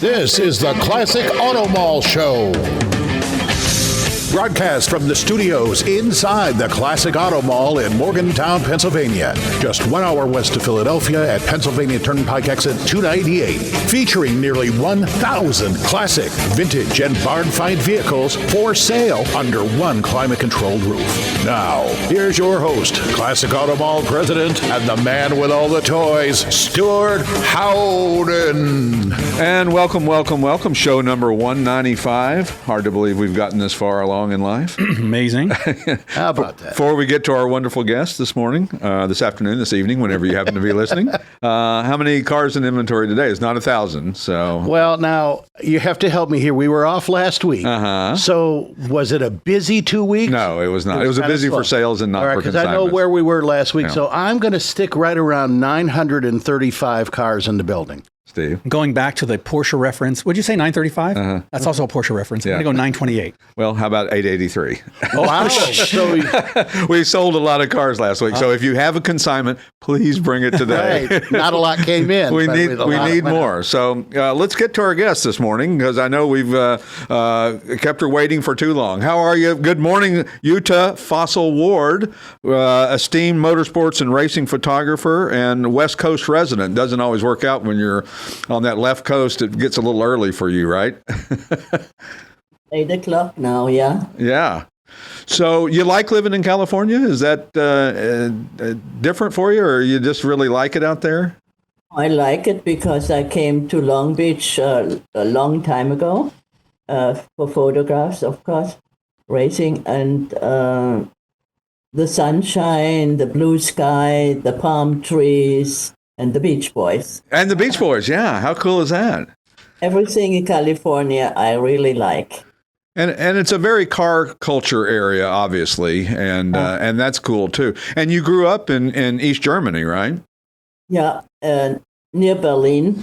This is the Classic Auto Mall Show. Broadcast from the studios inside the Classic Auto Mall in Morgantown, Pennsylvania. Just 1 hour west of Philadelphia at Pennsylvania Turnpike exit 298. Featuring nearly 1,000 classic, vintage, and barn-find vehicles for sale under one climate-controlled roof. Now, here's your host, Classic Auto Mall president, and the man with all the toys, Stewart Howden. And welcome. Show number 195. Hard to believe we've gotten this far along in life. Amazing. How about that? Before we get to our wonderful guest this morning, this afternoon, this evening, whenever you happen to be listening, how many cars in inventory today? It's not 1,000. So, well, now you have to help me here. We were off last week. So was it a busy 2 weeks? No, it was not. It was a busy for sales and not for because consignments. I know where we were last week. Yeah. So I'm going to stick right around 935 cars in the building. Steve? Going back to the Porsche reference, would you say 935? That's also a Porsche reference. Yeah. I'm going to go 928. Well, how about 883? Oh, ouch. So we sold a lot of cars last week. So if you have a consignment, please bring it today. Right. Not a lot came in. we need more. So let's get to our guest this morning, because I know we've kept her waiting for too long. How are you? Good morning, Jutta Fausel-Ward, esteemed motorsports and racing photographer and West Coast resident. Doesn't always work out when you're on that left coast. It gets a little early for you, right? 8 o'clock now, yeah. Yeah. So you like living in California? Is that different for you, or you just really like it out there? I like it because I came to Long Beach a long time ago for photographs, of course, racing, and the sunshine, the blue sky, the palm trees, and the Beach Boys. And the Beach Boys, yeah. How cool is that? Everything in California I really like. And it's a very car culture area, obviously, and that's cool too. And you grew up in East Germany, right? Yeah, near Berlin.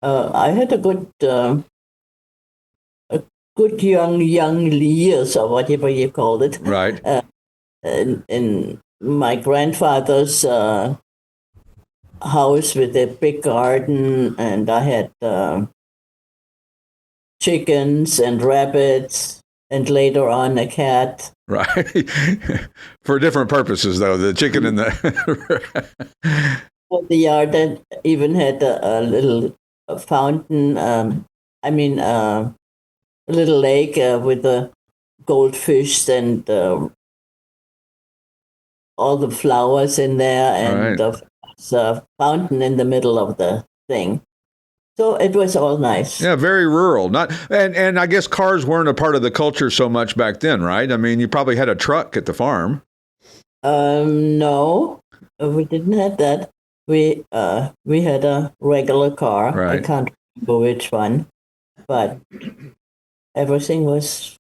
I had a good young years, or whatever you called it. Right. In my grandfather's house with a big garden, and I had chickens and rabbits, and later on a cat. Right. For different purposes, though. The chicken and the The yard that even had a little fountain. A little lake with the goldfish and all the flowers in there, and a fountain in the middle of the thing. So it was all nice. Yeah, very rural. And I guess cars weren't a part of the culture so much back then, right? I mean, you probably had a truck at the farm. No, we didn't have that. We had a regular car. Right. I can't remember which one, but everything was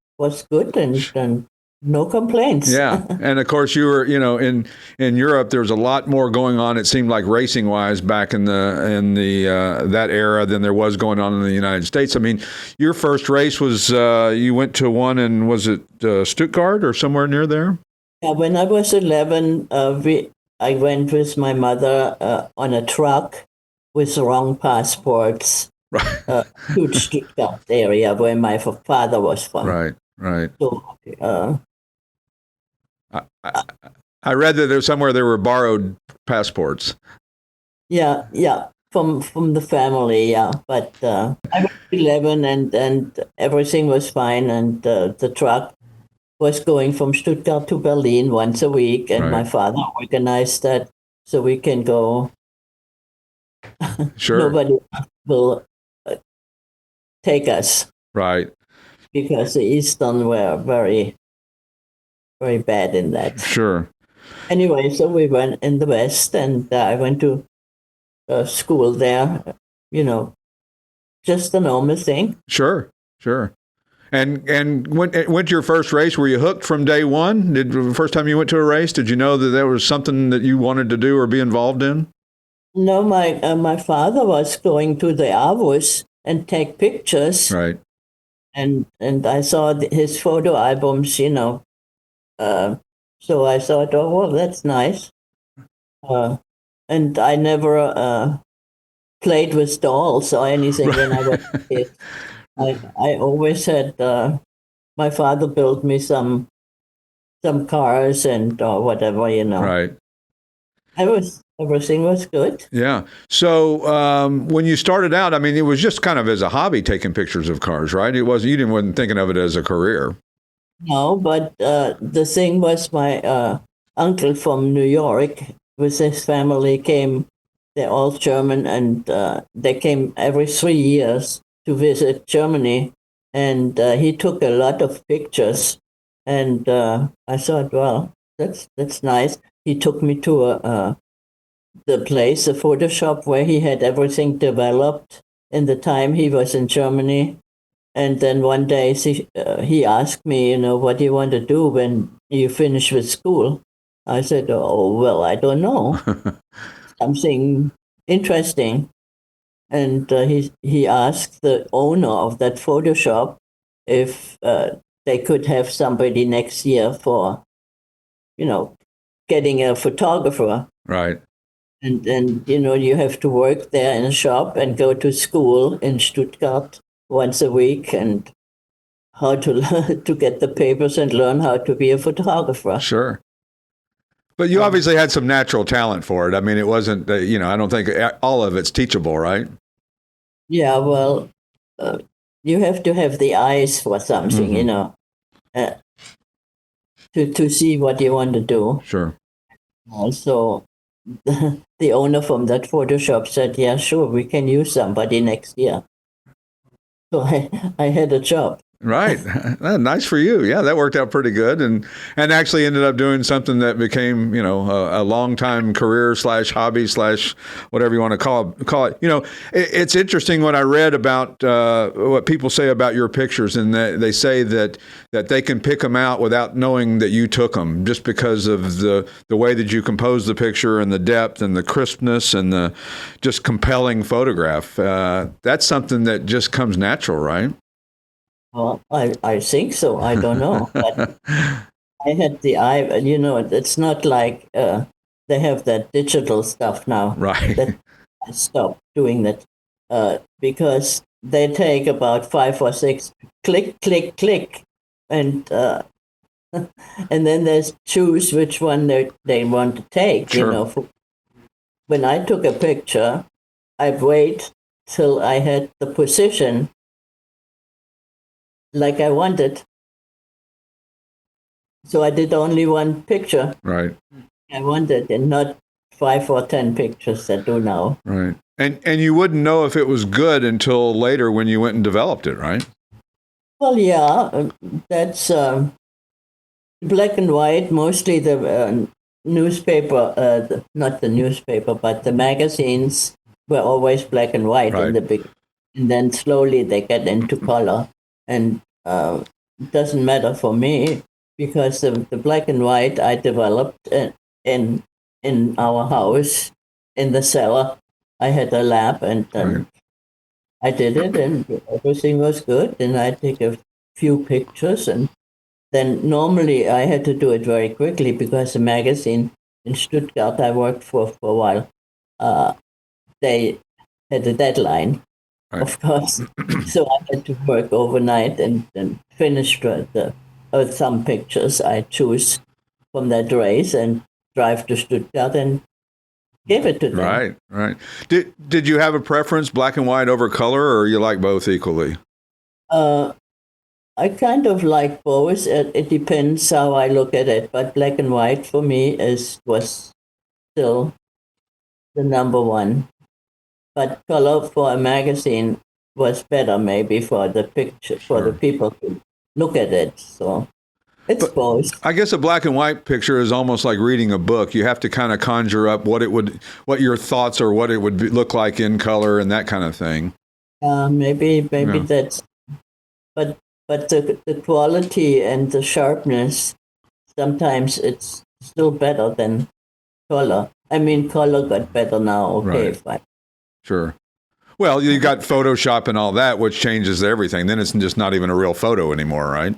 good and no complaints. Yeah, and of course you were, in Europe. There was a lot more going on. It seemed like racing wise back in the that era than there was going on in the United States. I mean, your first race was you went to one, and was it Stuttgart or somewhere near there? Yeah, when I was 11, I went with my mother on a truck with wrong passports to the Stuttgart area where my father was from. Right. So, I read that somewhere there were borrowed passports. Yeah, from the family, yeah. But I was 11, and everything was fine, and the truck was going from Stuttgart to Berlin once a week, and my father organized that so we can go. Sure. Nobody will take us. Right. Because the Eastern were very, very bad in that. Sure. Anyway, so we went in the West, and I went to school there, just a normal thing. Sure. And went to your first race, were you hooked from day one? The first time you went to a race, did you know that there was something that you wanted to do or be involved in? No, my father was going to the Avus and take pictures. Right. And I saw his photo albums, so I thought, oh, well, that's nice. And I never played with dolls or anything when I was a kid. I always had my father built me some cars and or whatever, Right. Everything was good. Yeah. So when you started out, I mean, it was just kind of as a hobby taking pictures of cars, right? Wasn't thinking of it as a career. No, but the thing was my uncle from New York with his family came. They're all German, and they came every 3 years to visit Germany. And he took a lot of pictures. And I thought, well, that's nice. He took me to the place, the photo shop, where he had everything developed in the time he was in Germany. And then one day he asked me, what do you want to do when you finish with school? I said, oh, well, I don't know. Something interesting. And he asked the owner of that photo shop if they could have somebody next year for, getting a photographer. Right. And you have to work there in a shop and go to school in Stuttgart once a week and how to learn to get the papers and learn how to be a photographer. Sure. But you obviously had some natural talent for it. I mean, it wasn't, I don't think all of it's teachable, right? Yeah, well, you have to have the eyes for something, to see what you want to do. Sure. So the owner from that photo shop said, yeah, sure, we can use somebody next year. So I had a job. Right. Nice for you. Yeah, that worked out pretty good, and actually ended up doing something that became, a long-time career / hobby / whatever you want to call it. It's interesting when I read about what people say about your pictures, and they say that they can pick them out without knowing that you took them, just because of the way that you compose the picture and the depth and the crispness and the just compelling photograph. That's something that just comes natural, right? Well, I think so. I don't know. But I had the eye, it's not like they have that digital stuff now. Right. That I stopped doing that because they take about 5 or 6 click, click, click. And and then there's choose which one they want to take, Sure. When I took a picture, I'd wait till I had the position like I wanted. So I did only one picture. Right. I wanted, and not 5 or 10 pictures that do now. Right. And you wouldn't know if it was good until later when you went and developed it, right? Well, yeah, that's black and white. Mostly the newspaper, not the newspaper, but the magazines were always black and white in the big. And then slowly they get into color. And it doesn't matter for me because the black and white I developed in our house in the cellar. I had a lab and I did it and everything was good. And I take a few pictures and then normally I had to do it very quickly because the magazine in Stuttgart I worked for a while, they had a deadline. Right. Of course. So I had to work overnight and finish some pictures I choose from that race and drive to Stuttgart and give it to them. Right. Did you have a preference, black and white over color, or you like both equally? I kind of like both. It depends how I look at it, but black and white for me was still the number one. But color for a magazine was better, maybe for the picture, for the people to look at it. So it's both. I guess a black and white picture is almost like reading a book. You have to kind of conjure up what your thoughts or what it would look like in color and that kind of thing. Maybe that's. But the quality and the sharpness, sometimes it's still better than color. I mean, color got better now. Okay, fine. Sure. Well, you got Photoshop and all that, which changes everything. Then it's just not even a real photo anymore, right?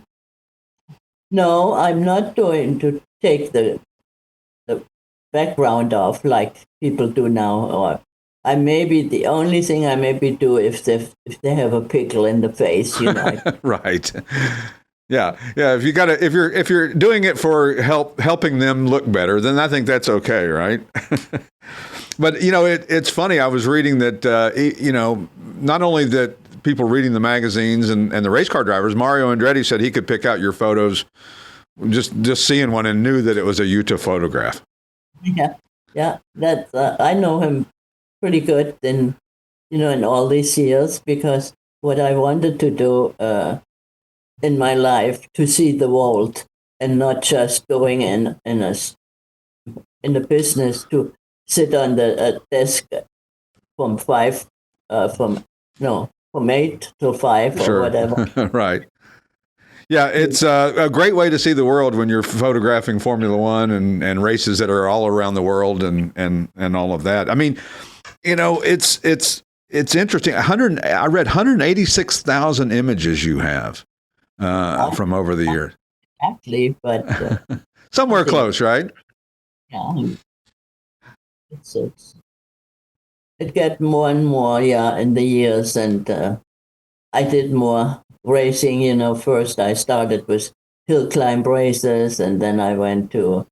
No, I'm not going to take the background off like people do now, or I maybe the only thing I maybe do if they have a pickle in the face, you know. Right. Yeah. If you're doing it for helping them look better, then I think that's okay, right? But it's funny. I was reading that not only that people reading the magazines and the race car drivers, Mario Andretti said he could pick out your photos just seeing one and knew that it was a Jutta photograph. Yeah. That I know him pretty good in all these years, because what I wanted to do in my life to see the world and not just going in the business to sit on the desk from 8 to 5 or whatever. Right. Yeah, it's a great way to see the world when you're photographing Formula One and races that are all around the world and all of that. I mean, it's interesting. I read 186,000 images you have from over the years. Actually, but somewhere close, right? Yeah, it got more and more, in the years, and I did more racing. First I started with hill climb races, and then I went to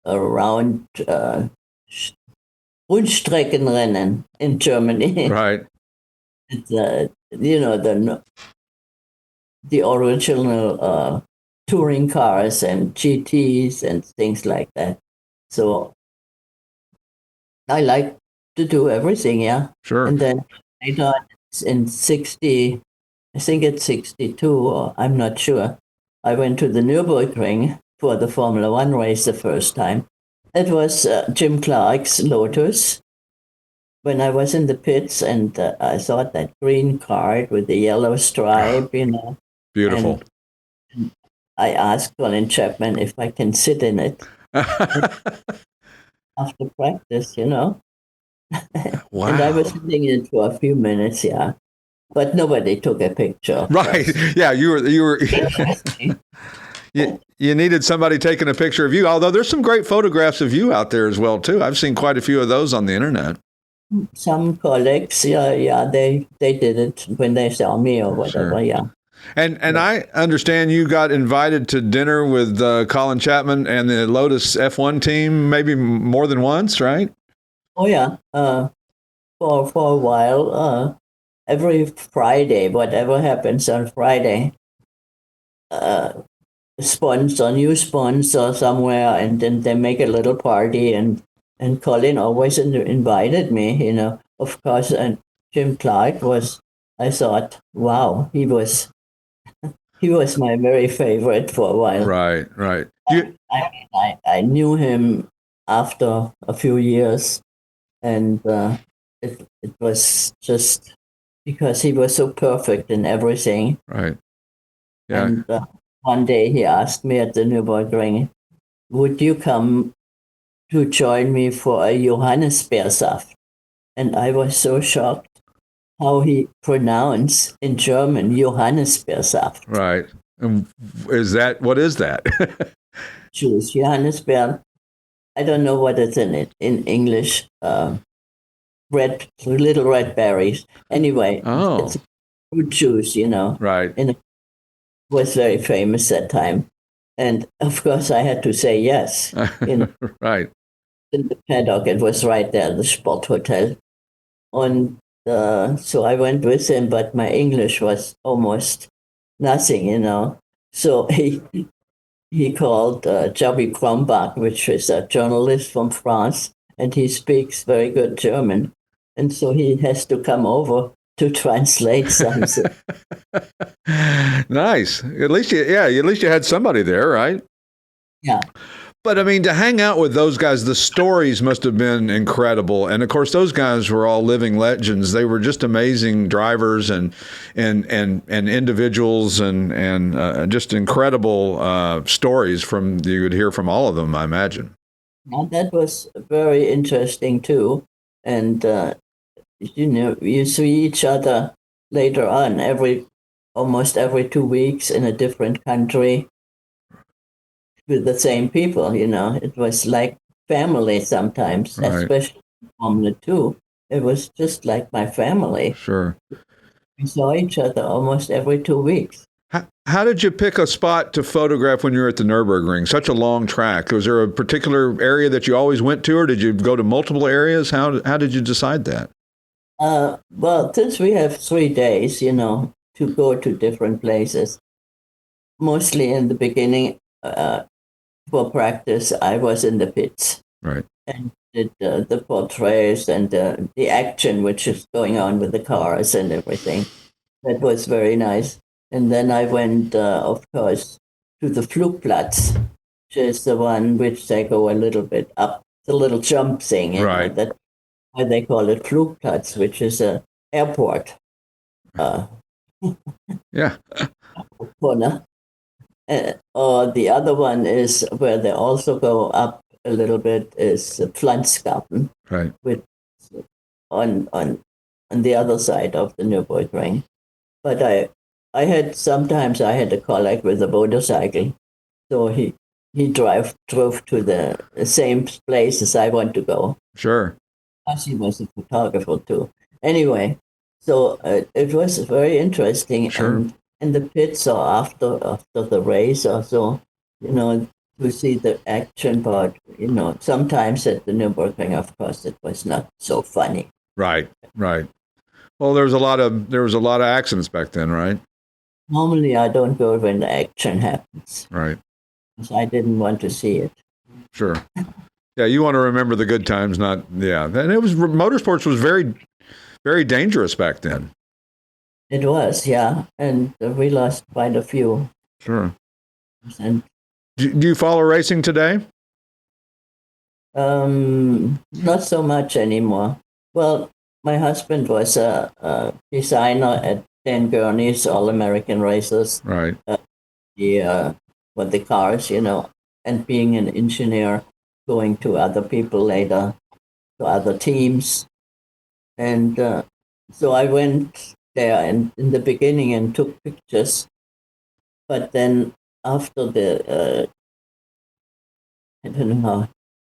around Rundstreckenrennen in Germany. Right. It's, the original touring cars and GTs and things like that. So I like to do everything, yeah. Sure. And then I thought in 60, I think it's 62, or I'm not sure, I went to the Nürburgring for the Formula One race the first time. It was Jim Clark's Lotus. When I was in the pits, and I saw that green card with the yellow stripe, Beautiful. And I asked Colin Chapman if I can sit in it after practice, Wow. And I was sitting in it for a few minutes, yeah. But nobody took a picture. Right. Yeah, you were you needed somebody taking a picture of you, although there's some great photographs of you out there as well, too. I've seen quite a few of those on the internet. Some colleagues, they did it when they saw me or whatever, Sure. yeah. And I understand you got invited to dinner with Colin Chapman and the Lotus F1 team maybe more than once, right? Oh, yeah. For a while, every Friday, whatever happens on Friday, new sponsor somewhere, and then they make a little party, and Colin always invited me, of course, and Jim Clark was, I thought, wow, he was my very favorite for a while. Right. I knew him after a few years, and it was just because he was so perfect in everything. Right. Yeah. And one day he asked me at the Nürburgring, would you come to join me for a Johannisbeersaft? And I was so shocked how he pronounced in German Johannisbeersaft. Right. And what is that? Juice, Johannisbeer. I don't know what it's in it in English. Little red berries. Anyway, it's fruit juice, Right. And it was very famous that time. And of course I had to say yes. Right. In the paddock, it was right there, the Sport Hotel. And so I went with him, but my English was almost nothing, So he called Javi Krombach, which is a journalist from France, and he speaks very good German. And so he has to come over to translate something. Nice. At least you had somebody there, right? Yeah. But I mean, to hang out with those guys, the stories must have been incredible. And of course, those guys were all living legends. They were just amazing drivers and individuals and just incredible stories you would hear from all of them, I imagine. Now, that was very interesting too. And, you see each other later on almost every 2 weeks in a different country with the same people, It was like family sometimes, Right. especially in Formula 2. it was just like my family. Sure. We saw each other almost every 2 weeks. How did you pick a spot to photograph when you were at the Nürburgring? Such a long track. Was there a particular area that you always went to, or did you go to multiple areas? How did you decide that? Well, since we have 3 days, to go to different places, mostly in the beginning, for practice, I was in the pits. Right. And did the portraits and the action which is going on with the cars and everything. That was very nice. And then I went, of course, to the Flugplatz, which is the one which they go a little bit up, the little jump thing. Right. That's why they call it Flugplatz, which is an airport. Yeah. Corner. Or the other one is where they also go up a little bit is Pflanzgarten, Right. which on the other side of the Nürburgring. But sometimes I had a colleague with a motorcycle, so he drove to the same places I want to go. Sure. Plus he was a photographer too. Anyway, so it was very interesting. Sure. And the pits or after the race or so, to see the action part, sometimes at the Nürburgring, of course, it was not so funny. Right. Right. Well, there was a lot of accidents back then, right? Normally, I don't go when the action happens. Right. Because I didn't want to see it. Sure. Yeah, you want to remember the good times, not yeah. And motorsports was very, very dangerous back then. It was, yeah, and we lost quite a few. Sure. And Do you follow racing today? not so much anymore. Well, my husband was a designer at Dan Gurney's All American Racers. Right. With the cars, and being an engineer, going to other people later, to other teams. And so I went there in the beginning and took pictures. But then after I don't know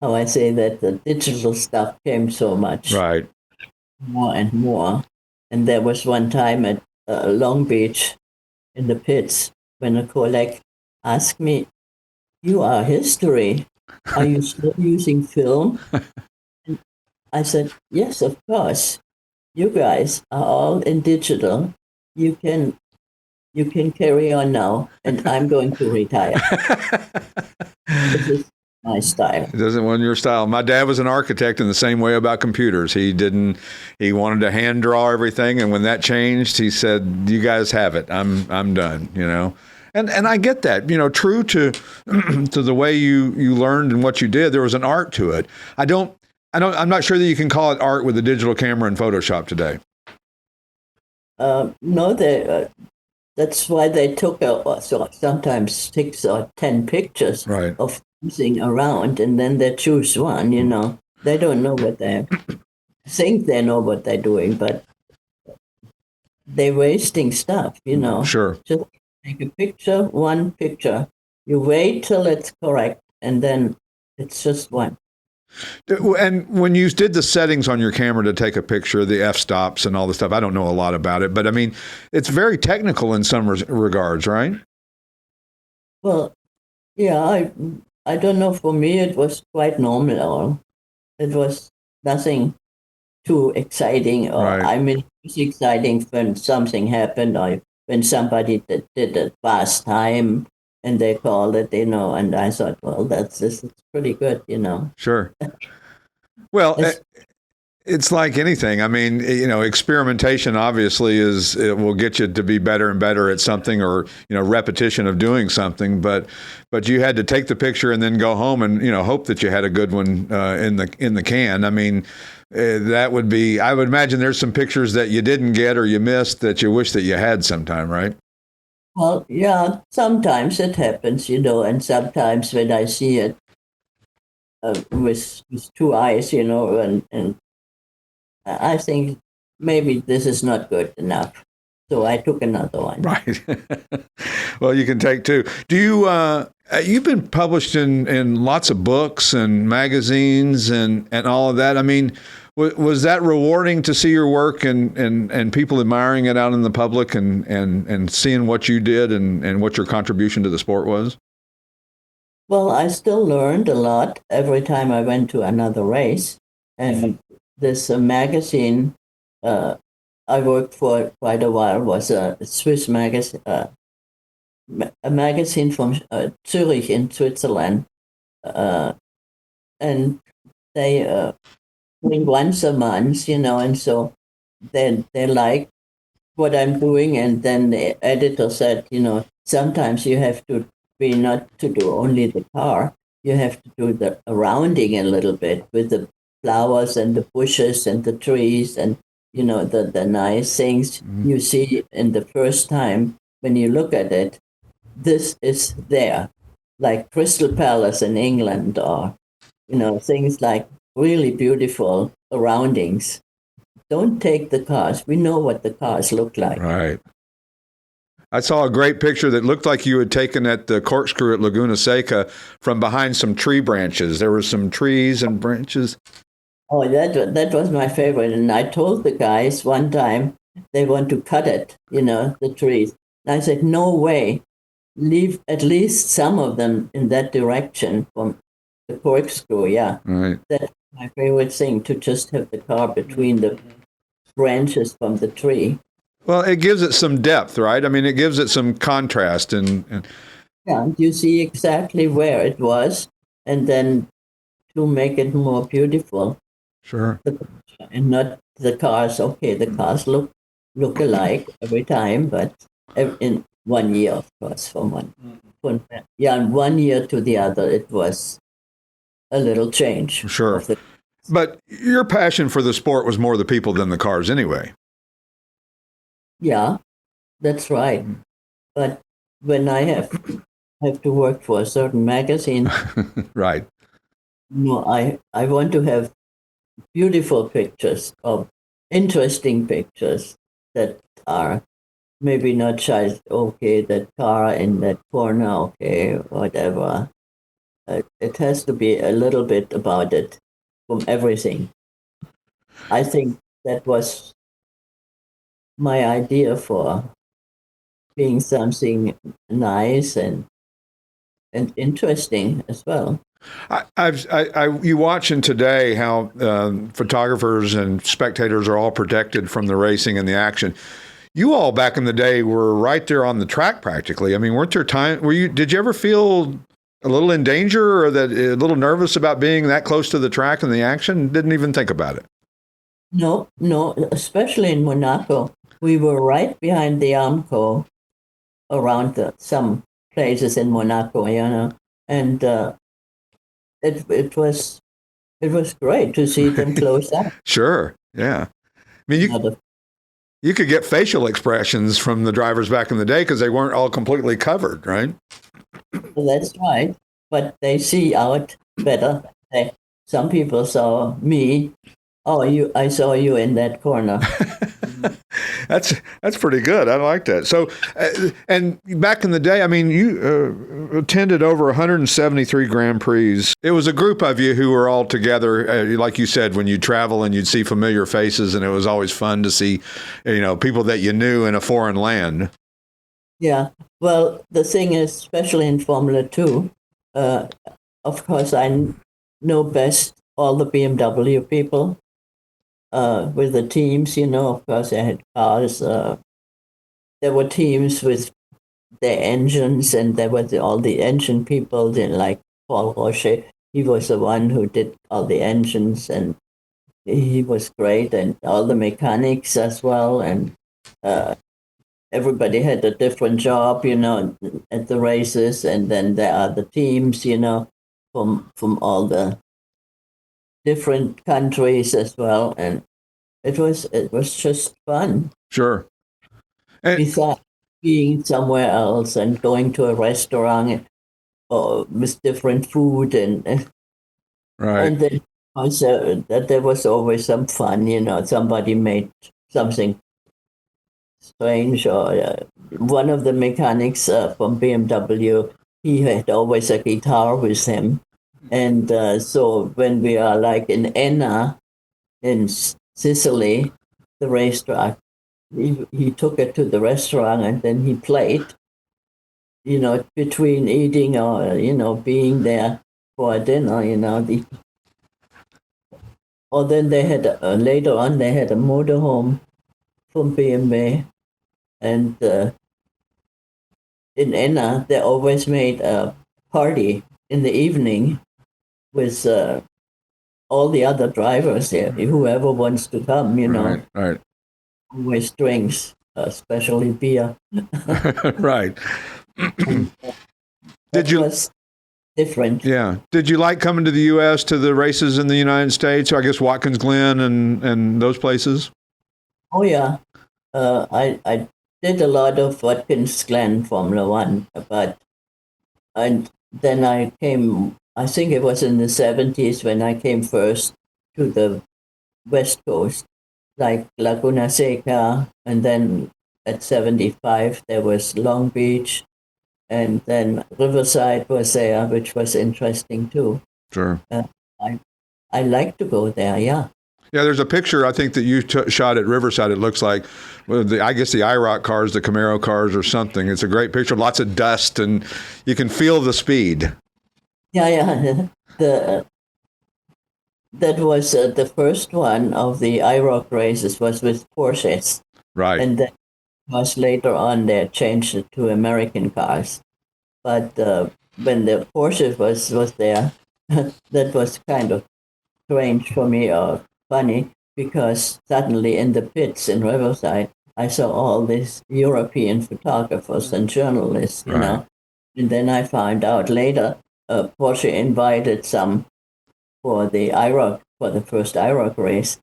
how I say that, the digital stuff came so much. Right. More and more. And there was one time at Long Beach in the pits when a colleague asked me, "You are history. Are you still using film?" And I said, "Yes, of course. You guys are all in digital. You can carry on now, and I'm going to retire." This is my style. It doesn't want your style. My dad was an architect in the same way about computers. He wanted to hand draw everything, and when that changed, he said, "You guys have it. I'm done." And I get that. True to to the way you learned and what you did, there was an art to it. I'm not sure that you can call it art with a digital camera and Photoshop today. No, that's why they took sometimes 6 or 10 pictures Right. of something around, and then they choose one. They don't know what they think they know what they're doing, but they're wasting stuff. Sure. Just take a picture, one picture. You wait till it's correct, and then it's just one. And when you did the settings on your camera to take a picture, the f-stops and all the stuff, I don't know a lot about it, but I mean, it's very technical in some regards, right? Well, yeah, I don't know. For me, it was quite normal. It was nothing too exciting. Right. I mean, it was exciting when something happened, or when somebody did a fast time and they called it, and I thought, well, this is pretty good, Sure. Well, it's like anything. I mean, experimentation obviously it will get you to be better and better at something, or repetition of doing something. But you had to take the picture and then go home and hope that you had a good one in the can. I mean, that would be. I would imagine there's some pictures that you didn't get or you missed that you wish that you had sometime, right? Well, yeah, sometimes it happens, and sometimes when I see it with 2 eyes, and I think maybe this is not good enough. So I took another one. Right. Well, you can take 2. Do you, you've been published in lots of books and magazines and all of that. I mean, Was that rewarding to see your work and people admiring it out in the public and seeing what you did and what your contribution to the sport was? Well, I still learned a lot every time I went to another race. And this magazine I worked for quite a while was a Swiss magazine, a magazine from Zurich in Switzerland. And they bring once a month, and so they like what I'm doing. And then the editor said, sometimes you have to be not to do only the car, you have to do the rounding a little bit with the flowers and the bushes and the trees and, the nice things you see in the first time when you look at it. This is there, like Crystal Palace in England or, things like really beautiful surroundings. Don't take the cars. We know what the cars look like. Right. I saw a great picture that looked like you had taken at the corkscrew at Laguna Seca from behind some tree branches. There were some trees and branches. Oh, that was my favorite. And I told the guys one time they want to cut it, the trees. And I said, no way. Leave at least some of them in that direction from the corkscrew. Yeah. Right. That's my favorite thing, to just have the car between the branches from the tree. Well, it gives it some depth, right? I mean, it gives it some contrast. And Yeah, you see exactly where it was, and then to make it more beautiful. Sure. And not the cars. Okay, the cars look alike every time, but in 1 year, of course, from one year to the other, it was a little change. Sure. But your passion for the sport was more the people than the cars anyway. Yeah, that's right. But when I have to work for a certain magazine, Right. I want to have beautiful pictures of interesting pictures that are maybe not just, okay, that car in that corner, okay, whatever. It has to be a little bit about it from everything. I think that was my idea for being something nice and interesting as well. You watching today how photographers and spectators are all protected from the racing and the action. You all back in the day were right there on the track practically. I mean, weren't there time? Did you ever feel a little in danger or a little nervous about being that close to the track and the action? Didn't even think about it. No, especially in Monaco. We were right behind the Armco around some places in Monaco, and it was great to see them close up. Sure, yeah. I mean, you could get facial expressions from the drivers back in the day because they weren't all completely covered, right? That's right, but they see out better. Some people saw me. Oh, I saw you in that corner. That's pretty good. I like that. So, and back in the day, I mean, you attended over 173 Grand Prix. It was a group of you who were all together, like you said, when you travel and you'd see familiar faces, and it was always fun to see, people that you knew in a foreign land. Yeah. Well, the thing is, especially in Formula 2, of course, I know best all the BMW people. With the teams, of course, I had cars. There were teams with their engines, and there were all the engine people, like Paul Rocher. He was the one who did all the engines, and he was great, and all the mechanics as well. And everybody had a different job, at the races. And then there are the teams, from all the different countries as well, and it was just fun. Sure. Besides being somewhere else and going to a restaurant with different food and right. And then also that there was always some fun. Somebody made something strange, or one of the mechanics from BMW, he had always a guitar with him. And so when we are like in Enna, in Sicily, the racetrack. He took it to the restaurant and then he played, between eating or, being there for dinner, or then they had, later on, they had a motorhome from BMW. And in Enna, they always made a party in the evening with all the other drivers there, whoever wants to come, Right. Always drinks, especially beer. Right. That was different. Yeah. Did you like coming to the U.S. to the races in the United States? Or I guess Watkins Glen and those places? Oh, yeah. I did a lot of Watkins Glen Formula One, and then I came, I think it was in the 70s when I came first to the West Coast, like Laguna Seca, and then at 75 there was Long Beach, and then Riverside was there, which was interesting too. Sure. I like to go there, yeah. Yeah, there's a picture I think that you shot at Riverside. It looks like, I guess the IROC cars, the Camaro cars or something. It's a great picture. Lots of dust, and you can feel the speed. Yeah. That was the first one of the IROC races was with Porsches. Right. And then was later on they changed it to American cars. But when the Porsche was there, that was kind of strange for me or funny, because suddenly in the pits in Riverside, I saw all these European photographers and journalists, Right. And then I found out later, Porsche invited some for the IROC, for the first IROC race,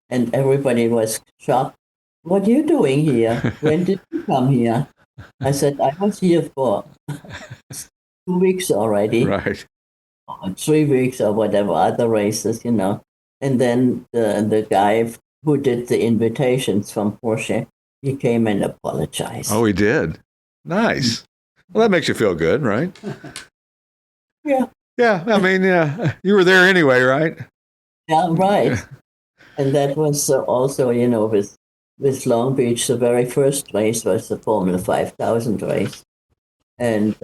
and everybody was shocked. What are you doing here? When did you come here? I said, I was here for 2 weeks already, Right. or 3 weeks or whatever, other races, And then the guy who did the invitations from Porsche, he came and apologized. Oh, he did. Nice. Well, that makes you feel good, right? Yeah. Yeah. I mean, yeah, you were there anyway, right? Yeah, right. And that was also, with Long Beach, the very first race was the Formula 5000 race. And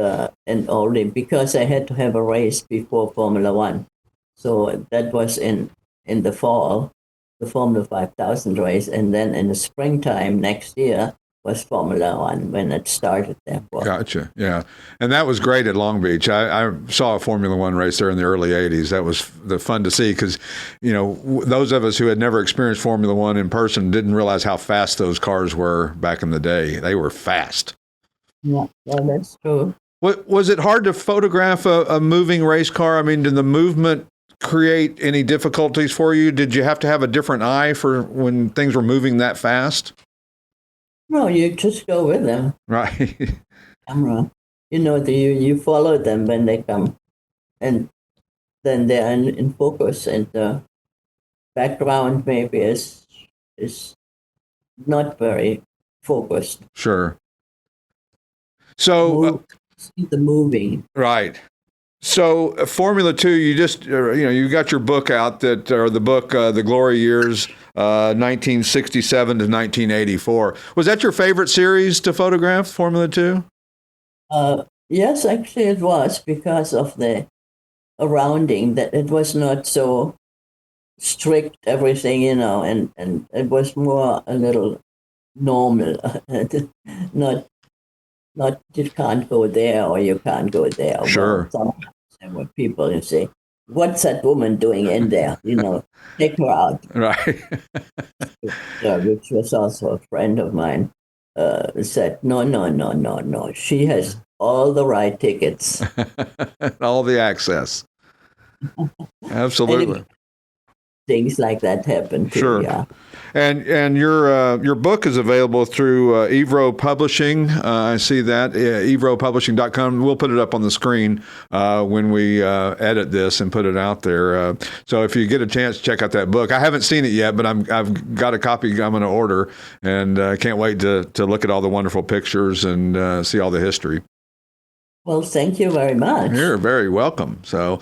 only because I had to have a race before Formula One. So that was in the fall, the Formula 5000 race. And then in the springtime next year was Formula One when it started there. Gotcha. Yeah. And that was great at Long Beach. I saw a Formula One race there in the early 80s. That was fun to see because, those of us who had never experienced Formula One in person didn't realize how fast those cars were back in the day. They were fast. Yeah, that's true. Was it hard to photograph a moving race car? I mean, did the movement create any difficulties for you? Did you have to have a different eye for when things were moving that fast? No, you just go with them. Right. Camera. You follow them when they come, and then they're in focus, and the background maybe is not very focused. Sure. So The moving. Right. So Formula 2, you just, you got your book out the Glory Years, 1967 to 1984. Was that your favorite series to photograph, Formula 2? Yes, actually it was, because of the surrounding, that it was not so strict, everything, and it was more a little normal, not you can't go there or you can't go there. Sure. Well, sometimes there were people who say, what's that woman doing in there? Take her out. Right. Which was also a friend of mine, said, no. She has all the right tickets. All the access. Absolutely. Anyway, things like that happen too. Sure. Yeah. And your book is available through Evro Publishing. I see that, evropublishing.com. We'll put it up on the screen when we edit this and put it out there. So if you get a chance, check out that book. I haven't seen it yet, but I've got a copy I'm going to order, and can't wait to look at all the wonderful pictures and see all the history. Well, thank you very much. You're very welcome. So,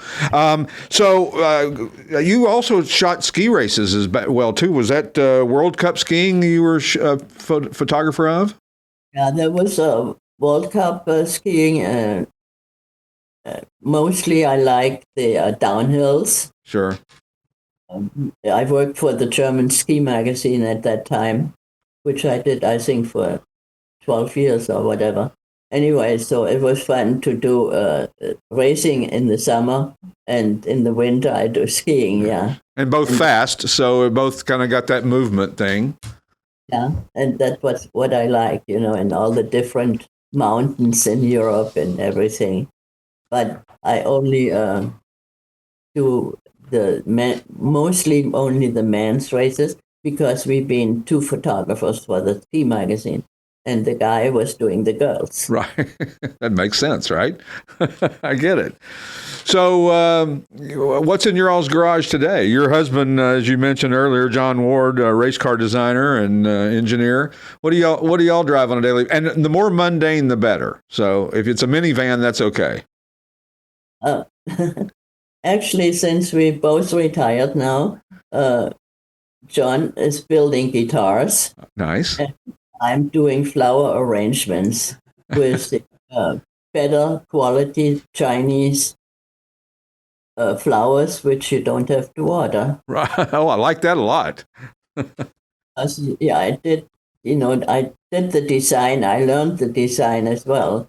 you also shot ski races as well too. Was that World Cup skiing you were photographer of? Yeah, there was a World Cup skiing. Mostly, I like the downhills. Sure. I worked for the German ski magazine at that time, which I did, I think, for 12 years or whatever. Anyway, so it was fun to do racing in the summer, and in the winter I do skiing, yeah. And both fast, so it both kind of got that movement thing. Yeah, and that was what I like, and all the different mountains in Europe and everything. But I only do mostly only the men's races, because we've been 2 photographers for the ski magazine, and the guy was doing the girls. Right. That makes sense, right? I get it. So what's in your all's garage today? Your husband, as you mentioned earlier, John Ward, a race car designer and engineer. What do y'all drive on a daily? And the more mundane, the better. So if it's a minivan, that's okay. Actually, since we both retired now, John is building guitars. Nice. And I'm doing flower arrangements with better quality Chinese flowers, which you don't have to water. Right. Oh, I like that a lot. Yeah, I did. I did the design. I learned the design as well,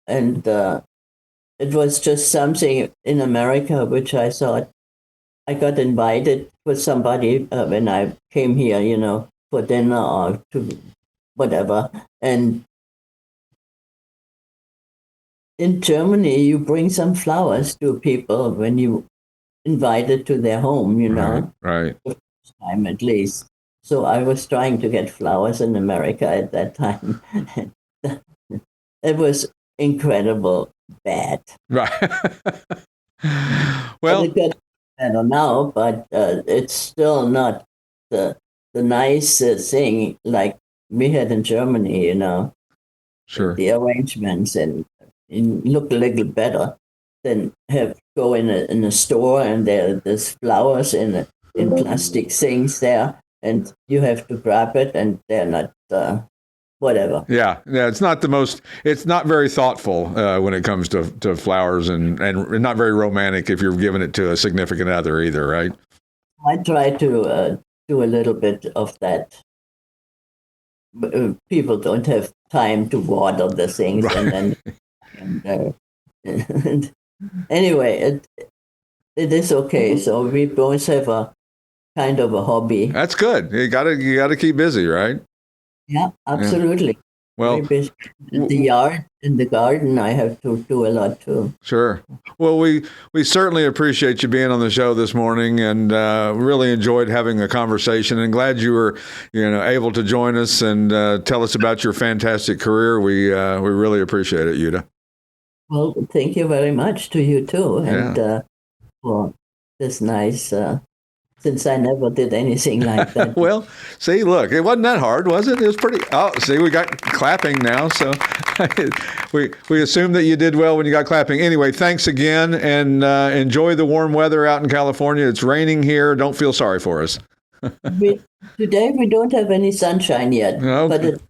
and it was just something in America which I thought. I got invited with somebody when I came here, for dinner or to whatever. And in Germany, you bring some flowers to people when you invited to their home, Right. The first time at least. So I was trying to get flowers in America at that time. It was incredible bad. Right. Well, it got better now, but it's still not the nice thing like we had in Germany, sure. The arrangements and look a little better than go in a store and there's flowers in plastic things there, and you have to grab it, and they're not whatever. Yeah. It's not very thoughtful when it comes to flowers, and not very romantic if you're giving it to a significant other either, right? I try to do a little bit of that. People don't have time to water the things, right. and anyway, it is okay. So we both have a kind of a hobby. That's good. You gotta keep busy, right? Yeah, absolutely. Yeah. Well, the yard and the garden, I have to do a lot too. Sure. Well, we certainly appreciate you being on the show this morning, and really enjoyed having a conversation. And glad you were, able to join us and tell us about your fantastic career. We really appreciate it, Jutta. Well, thank you very much to you too, and for this nice. Since I never did anything like that. Well, see, look, it wasn't that hard, was it? It was pretty. Oh, see, we got clapping now, so we assume that you did well when you got clapping. Anyway, thanks again, and enjoy the warm weather out in California. It's raining here. Don't feel sorry for us. Today we don't have any sunshine yet, but it'll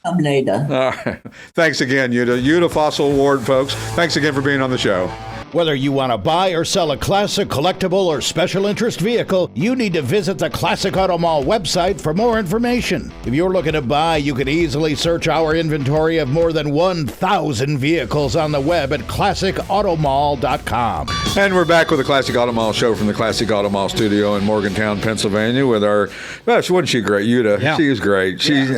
come later. All right. Thanks again, Jutta. Jutta Fausel-Ward, folks. Thanks again for being on the show. Whether you want to buy or sell a classic, collectible, or special interest vehicle, you need to visit the Classic Auto Mall website for more information. If you're looking to buy, you can easily search our inventory of more than 1,000 vehicles on the web at classicautomall.com. And we're back with the Classic Auto Mall show from the Classic Auto Mall studio in Morgantown, Pennsylvania with wasn't she great, Jutta? Yeah. She is great. She's,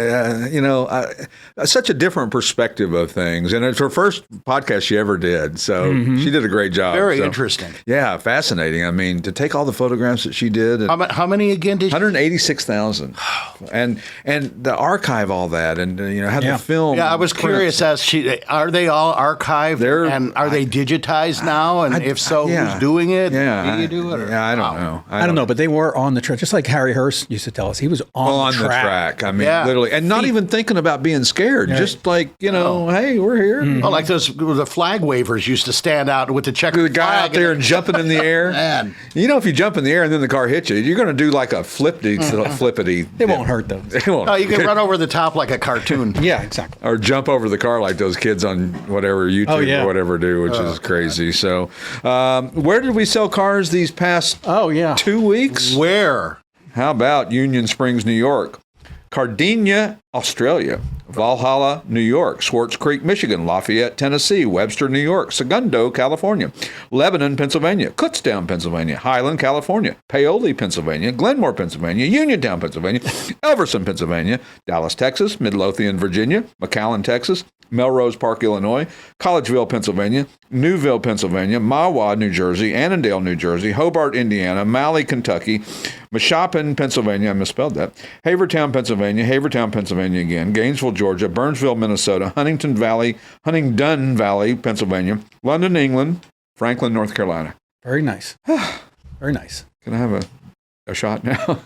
such a different perspective of things. And it's her first podcast she ever did. So she did a great great job. Very So, interesting. Yeah, fascinating. I mean, to take all the photographs that she did. And How many again did you? 186,000, and the archive all that, and have the film. Yeah, I was curious are they all archived and are they digitized now? And if so, who's doing it? Yeah, Do you do it? Or? Yeah, I don't know. I don't know, but they were on the track, just like Harry Hurst used to tell us. He was on the track. I mean, literally, and not even thinking about being scared. Just like hey, we're here. Oh, like the flag wavers used to stand out with the checkered The guy flag out there and jumping in the air. Man. If you jump in the air and then the car hits you, you're going to do like a flippity. It won't hurt them. It won't. Oh, you can run over the top like a cartoon. Yeah, exactly. Or jump over the car like those kids on whatever YouTube or whatever do, which is crazy. So, where did we sell cars these past 2 weeks? Where? How about Union Springs, New York? Cardinia, Australia. Valhalla, New York. Swartz Creek, Michigan. Lafayette, Tennessee. Webster, New York. Segundo, California. Lebanon, Pennsylvania. Kutztown, Pennsylvania. Highland, California. Paoli, Pennsylvania. Glenmore, Pennsylvania. Uniontown, Pennsylvania. Elverson, Pennsylvania. Dallas, Texas. Midlothian, Virginia. McAllen, Texas. Melrose Park, Illinois. Collegeville, Pennsylvania. Newville, Pennsylvania. Mahwah, New Jersey. Annandale, New Jersey. Hobart, Indiana. Malley, Kentucky. Mashopin, Pennsylvania. I misspelled that. Havertown, Pennsylvania. Havertown, Pennsylvania again. Gainesville, Georgia. Burnsville, Minnesota. Huntingdon Valley, Pennsylvania. London, England. Franklin, North Carolina. Very nice. Very nice. Can I have a shot now?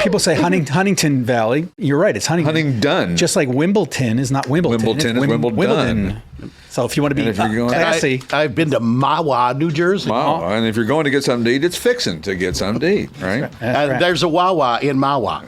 People say Huntington Valley. You're right. It's Huntingdon. Just like Wimbledon is not Wimbledon. Wimbledon is Wimbledon. So if you want to be classy. I've been to Mahwah, New Jersey. Wow. And if you're going to get something to eat, it's fixing to get something to eat, right? There's a Wawa in Mahwah.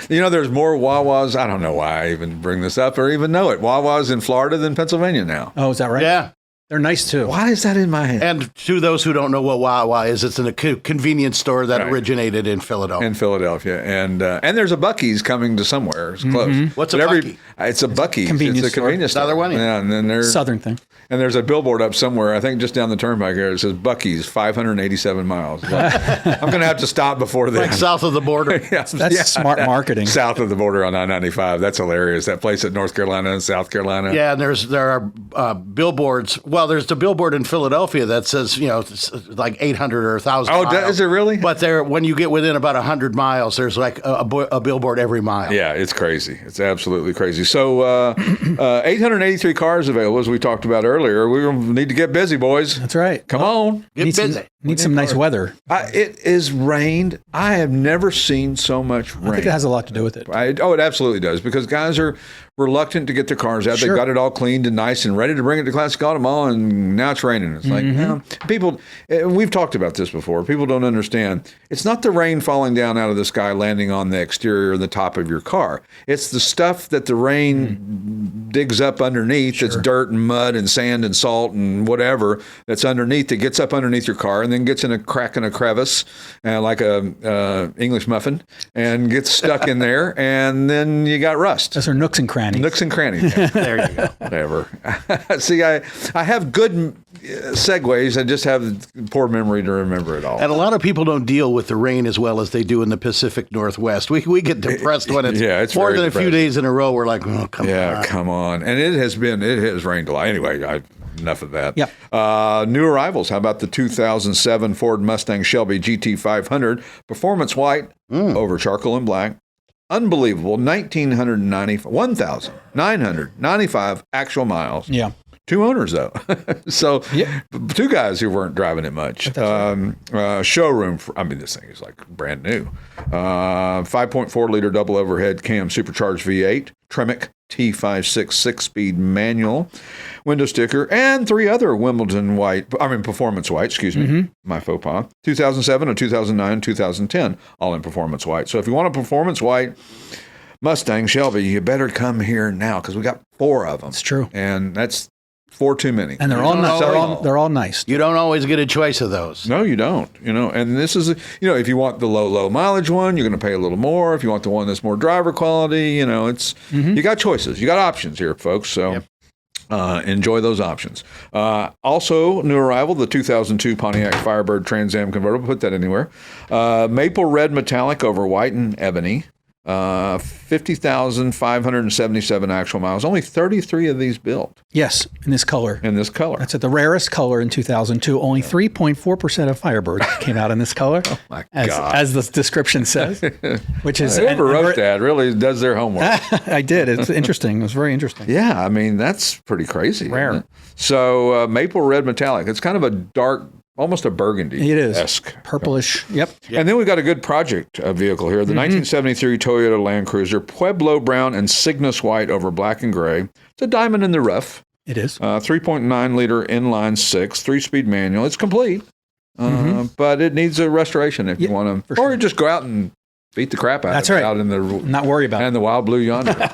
Yeah, there's more Wawas. I don't know why I even bring this up or even know it. Wawas in Florida than Pennsylvania now. Oh, is that right? Yeah. They're nice too. Why is that in my head? And to those who don't know what Wawa is, it's a convenience store that originated in Philadelphia. And there's a Buc-ee's coming to somewhere. It's close. What's a Buc-ee? It's a Buc-ee's. Convenience it's a convenience store. Another one? Yeah, and then there's Southern thing. And there's a billboard up somewhere, I think just down the turnpike here. It says Buc-ee's, 587 miles. I'm going to have to stop before this. Like south of the border. That's smart marketing. South of the border on I-95. That's hilarious. That place at North Carolina and South Carolina. Yeah, and there are billboards. Well, there's the billboard in Philadelphia that says, it's like 800 or 1,000 miles. Oh, is it really? But when you get within about 100 miles, there's like a billboard every mile. Yeah, it's crazy. It's absolutely crazy. So 883 cars available, as we talked about earlier. We need to get busy, boys. That's right. Come on. Get busy. Need some nice weather. It is rained. I have never seen so much rain. I think it has a lot to do with it. It absolutely does, because guys are reluctant to get their cars out. Sure. They've got it all cleaned and nice and ready to bring it to Classic Auto Mall, and now it's raining. It's like, people, we've talked about this before. People don't understand. It's not the rain falling down out of the sky, landing on the exterior or the top of your car. It's the stuff that the rain digs up underneath. It's dirt and mud and sand and salt and whatever that's underneath that gets up underneath your car and then gets in a crack and a crevice like a English muffin and gets stuck in there, and then you got rust. Those are nooks and crannies. Nooks and crannies. There you go. Whatever. See, I have good segues. I just have poor memory to remember it all. And a lot of people don't deal with the rain as well as they do in the Pacific Northwest. We get depressed when it's more than a few days in a row. We're like, oh, come on. Yeah, come on. And it has rained a lot. Anyway, enough of that. Yep. New arrivals. How about the 2007 Ford Mustang Shelby GT500 Performance White over charcoal and black? Unbelievable. 1,995 actual miles. Yeah. 2 owners, though. So, two guys who weren't driving it much. Showroom. This thing is like brand new. 5.4-liter double overhead cam supercharged V8. Tremec T56 6-speed manual. Window sticker. And 3 other Performance White, excuse me. My faux pas. 2007, a 2009, 2010. All in Performance White. So if you want a Performance White Mustang Shelby, you better come here now, because we got 4 of them. It's true. And that's 4 too many. And they're all nice. You don't always get a choice of those. No, you don't. And this is, if you want the low mileage one, you're going to pay a little more. If you want the one that's more driver quality, it's you got choices. You got options here, folks. So enjoy those options. Also, new arrival, the 2002 Pontiac Firebird Trans Am convertible. Put that anywhere. Maple red metallic over white and ebony. 50,577 actual miles. Only 33 of these built. Yes, in this color. That's the rarest color in 2002. Only 3.4% of Firebirds came out in this color. Oh my God. As the description says. Which is whoever wrote that really does their homework. I did. It's interesting. It was very interesting. Yeah, I mean, that's pretty crazy. Rare. So maple red metallic. It's kind of a dark, almost a burgundy. It is. Purplish. Yep. And then we've got a good project vehicle here. The 1973 Toyota Land Cruiser, Pueblo brown and Cygnus white over black and gray. It's a diamond in the rough. It is. 3.9 liter inline six, 3-speed manual. It's complete, but it needs a restoration if you want to. Or you just go out and beat the crap out of it out in the not worry about and the wild blue yonder.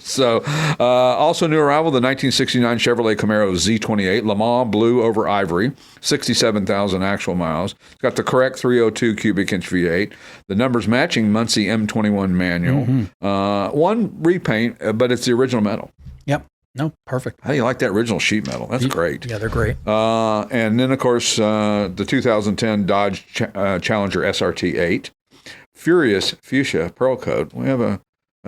So, also new arrival, the 1969 Chevrolet Camaro Z28 Le Mans blue over ivory, 67,000 actual miles. It's got the correct 302 cubic inch V8. The numbers matching Muncie M21 manual. One repaint, but it's the original metal. Yep. No, perfect. How do you like that original sheet metal? That's great. Yeah, they're great. And then, of course, the 2010 Dodge Challenger SRT 8. Furious fuchsia pearl coat. We have a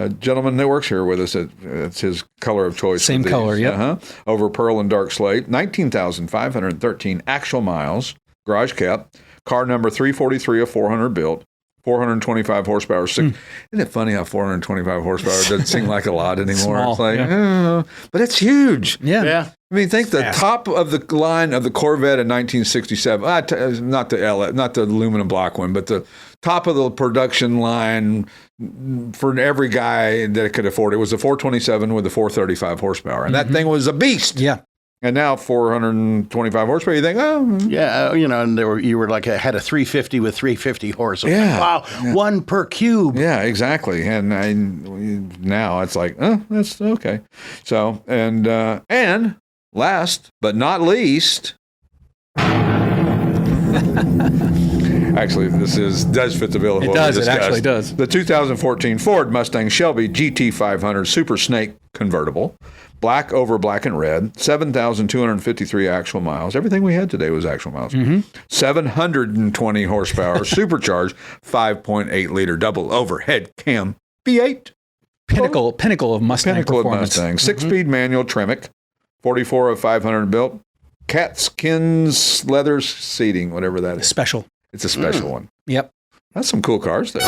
gentleman that works here with us. It's his color of choice. Same color, yeah. Over pearl and dark slate. 19,513 actual miles. Garage kept. Car number 343 of 400 built. 425 horsepower. Isn't it funny how 425 horsepower doesn't seem like a lot anymore? Small, it's like, but it's huge. Yeah. I mean, think the top of the line of the Corvette in 1967, not the aluminum block one, but the top of the production line for every guy that could afford it was a 427 with a 435 horsepower. And that thing was a beast. Yeah. And now 425 horsepower, you think, yeah, and you were like had a 350 with 350 horse. Yeah. Wow, one per cube. Yeah, exactly. And now it's like, that's okay. So, and last but not least, actually, this does fit the bill of what we discussed. It actually does. The 2014 Ford Mustang Shelby GT500 Super Snake convertible. Black over black and red, 7,253 actual miles. Everything we had today was actual miles. 720 horsepower, supercharged, 5.8 liter double overhead cam V8. Pinnacle of Mustang performance. 6-speed manual Tremec, 44 of 500 built. Catskins leather seating, whatever that is. Special. It's a special one. Yep. That's some cool cars there.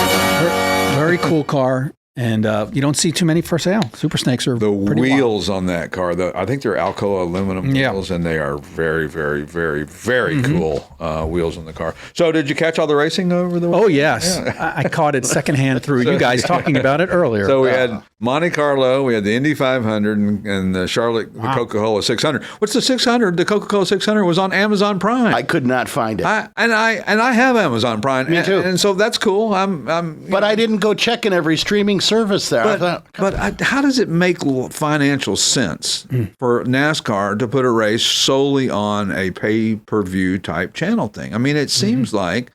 Very cool car. And you don't see too many for sale. Super Snakes are the pretty wheels wild. on that car. I think they're Alcoa aluminum wheels, and they are very, very, very, very cool wheels on the car. So, did you catch all the racing over the weekend? Oh yes, yeah. I caught it secondhand through you guys talking about it earlier. So we had Monte Carlo, we had the Indy 500, and the Charlotte the Coca-Cola 600. What's the 600? The Coca-Cola 600 was on Amazon Prime. I could not find it. I have Amazon Prime. Me too. And so that's cool. But I didn't go checking every streaming service there. But how does it make financial sense for NASCAR to put a race solely on a pay-per-view type channel thing? I mean, it seems like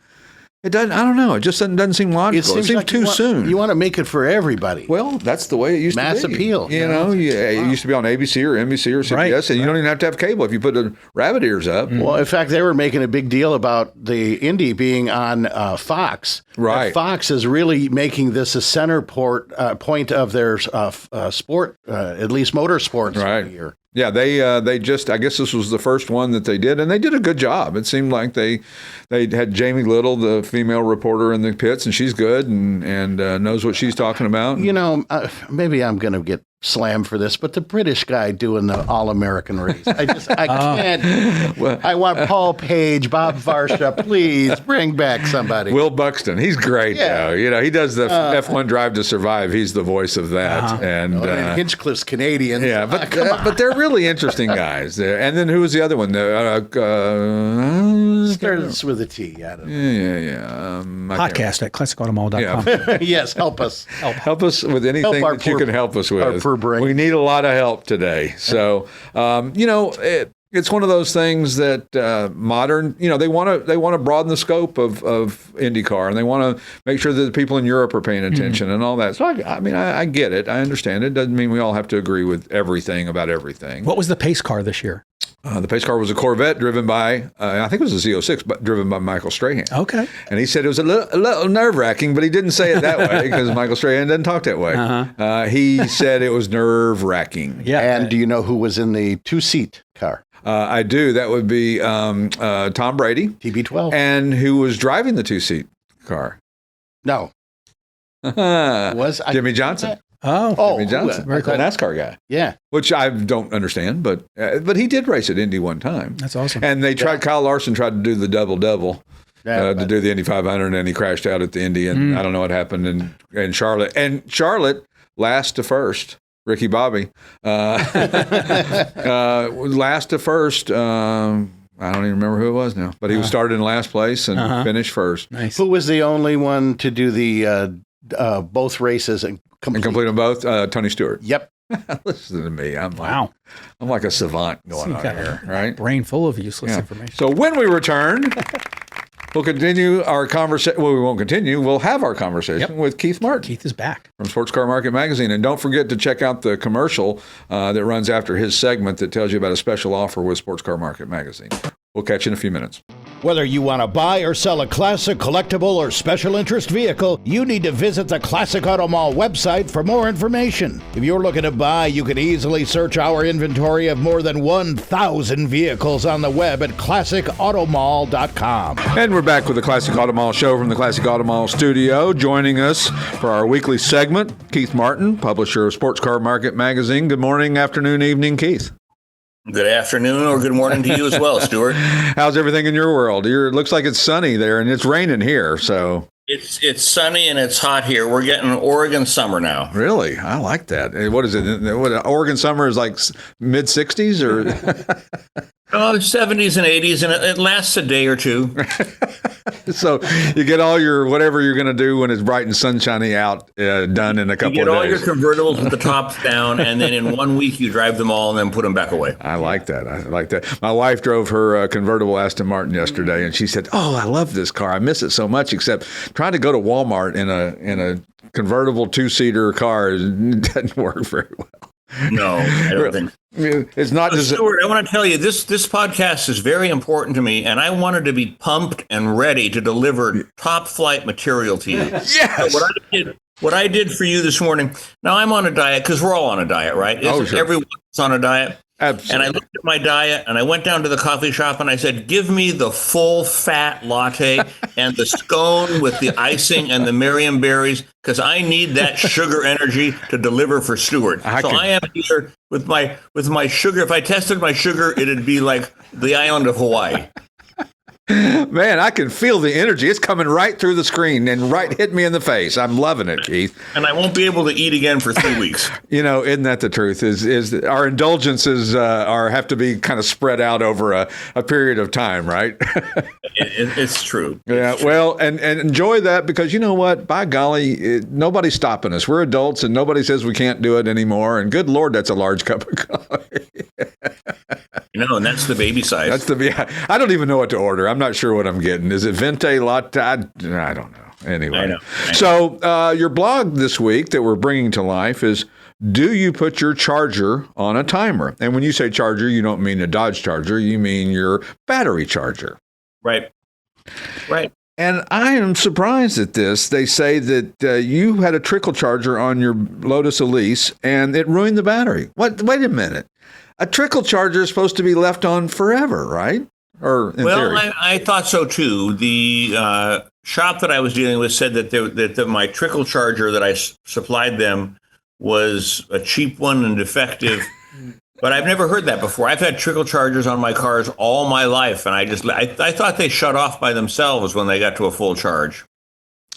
it doesn't. I don't know. It just doesn't seem logical. It seems like too soon. You want to make it for everybody. Well, that's the way it used to be. Mass appeal. It used to be on ABC or NBC or CBS, and you don't even have to have cable if you put the rabbit ears up. Well, in fact, they were making a big deal about the Indy being on Fox. Right. And Fox is really making this a center point of their sport, at least motorsports. Right. Here. Yeah, they just, I guess this was the first one that they did, and they did a good job. It seemed like they had Jamie Little, the female reporter, in the pits, and she's good and knows what she's talking about. Maybe I'm going to get slammed for this, but the British guy doing the All-American race, I can't. I want Paul Page, Bob Varsha, please bring back somebody. Will Buxton, he's great now. He does the F1 Drive to Survive. He's the voice of that. And Hinchcliffe's Canadian. Yeah, but they're really interesting guys. And then who was the other one? Starts with a T. I don't know. Yeah. Podcast at classicautomall.com. Yeah. Yes, help us. Help us with anything that you can help us with. We need a lot of help today. So, it's one of those things that modern, they want to broaden the scope of IndyCar, and they want to make sure that the people in Europe are paying attention and all that. So, I get it. I understand it. Doesn't mean we all have to agree with everything about everything. What was the pace car this year? The pace car was a Corvette driven by, I think it was a Z06, but driven by Michael Strahan. Okay. And he said it was a little nerve-wracking, but he didn't say it that way because Michael Strahan doesn't talk that way. He said it was nerve-wracking. Yeah. And do you know who was in the two-seat car? I do. That would be Tom Brady. TB12. And who was driving the two-seat car? No. Jimmy Johnson. Jimmy Johnson, very cool. NASCAR guy. Yeah. Which I don't understand, but he did race at Indy one time. That's awesome. And they tried. Kyle Larson tried to do the double to do the Indy 500, and he crashed out at the Indy, and I don't know what happened in Charlotte. And Charlotte, last to first. Ricky Bobby, last to first. I don't even remember who it was now, but he was started in last place and finished first. Nice. Who was the only one to do the both races and complete them both? Tony Stewart. Yep. Listen to me. I'm like a savant going on here, right? Brain full of useless information. So when we return, we'll continue our conversation. Well, we won't continue. We'll have our conversation with Keith Martin. Keith is back from Sports Car Market Magazine. And don't forget to check out the commercial that runs after his segment that tells you about a special offer with Sports Car Market Magazine. We'll catch you in a few minutes. Whether you want to buy or sell a classic, collectible, or special interest vehicle, you need to visit the Classic Auto Mall website for more information. If you're looking to buy, you can easily search our inventory of more than 1,000 vehicles on the web at classicautomall.com. And we're back with the Classic Auto Mall show from the Classic Auto Mall studio. Joining us for our weekly segment, Keith Martin, publisher of Sports Car Market Magazine. Good morning, afternoon, evening, Keith. Good afternoon or good morning to you as well, Stewart. How's everything in your world? It looks like it's sunny there, and it's raining here. So it's sunny and it's hot here. We're getting Oregon summer now. Really, I like that. What is it? What Oregon summer is like mid 60s or 70s and 80s, and it lasts a day or two. So you get all your whatever you're going to do when it's bright and sunshiny out done in a couple of days. You get all your convertibles with the tops down, and then in 1 week you drive them all and then put them back away. I like that. My wife drove her convertible Aston Martin yesterday, and she said, "Oh, I love this car. I miss it so much. Except trying to go to Walmart in a convertible two-seater car doesn't work very well." No, I don't think. It's not just. Stewart, I want to tell you, this podcast is very important to me, and I wanted to be pumped and ready to deliver top flight material to you. Yes. So what I did for you this morning. Now I'm on a diet because we're all on a diet, right? Sure. Everyone's on a diet. Absolutely. And I looked at my diet and I went down to the coffee shop and I said, give me the full fat latte and the scone with the icing and the Miriam berries because I need that sugar energy to deliver for Stewart. I am here with my sugar. If I tested my sugar, it'd be like the island of Hawaii. Man, I can feel the energy. It's coming right through the screen and hit me in the face. I'm loving it, Keith. And I won't be able to eat again for 3 weeks. Isn't that the truth? Is that our indulgences have to be kind of spread out over a period of time, right? It's true. Yeah, well, and enjoy that because you know what? By golly, nobody's stopping us. We're adults and nobody says we can't do it anymore. And good Lord, that's a large cup of coffee. And that's the baby size. I don't even know what to order. I'm not sure what I'm getting. Is it Vente Latte? I don't know. Anyway. I know. So your blog this week that we're bringing to life is, do you put your charger on a timer? And when you say charger, you don't mean a Dodge Charger. You mean your battery charger. Right. And I am surprised at this. They say that you had a trickle charger on your Lotus Elise and it ruined the battery. What? Wait a minute. A trickle charger is supposed to be left on forever, right? Or in theory. I thought so too. The shop that I was dealing with said that my trickle charger that I supplied them was a cheap one and defective. But I've never heard that before. I've had trickle chargers on my cars all my life, and I thought they shut off by themselves when they got to a full charge.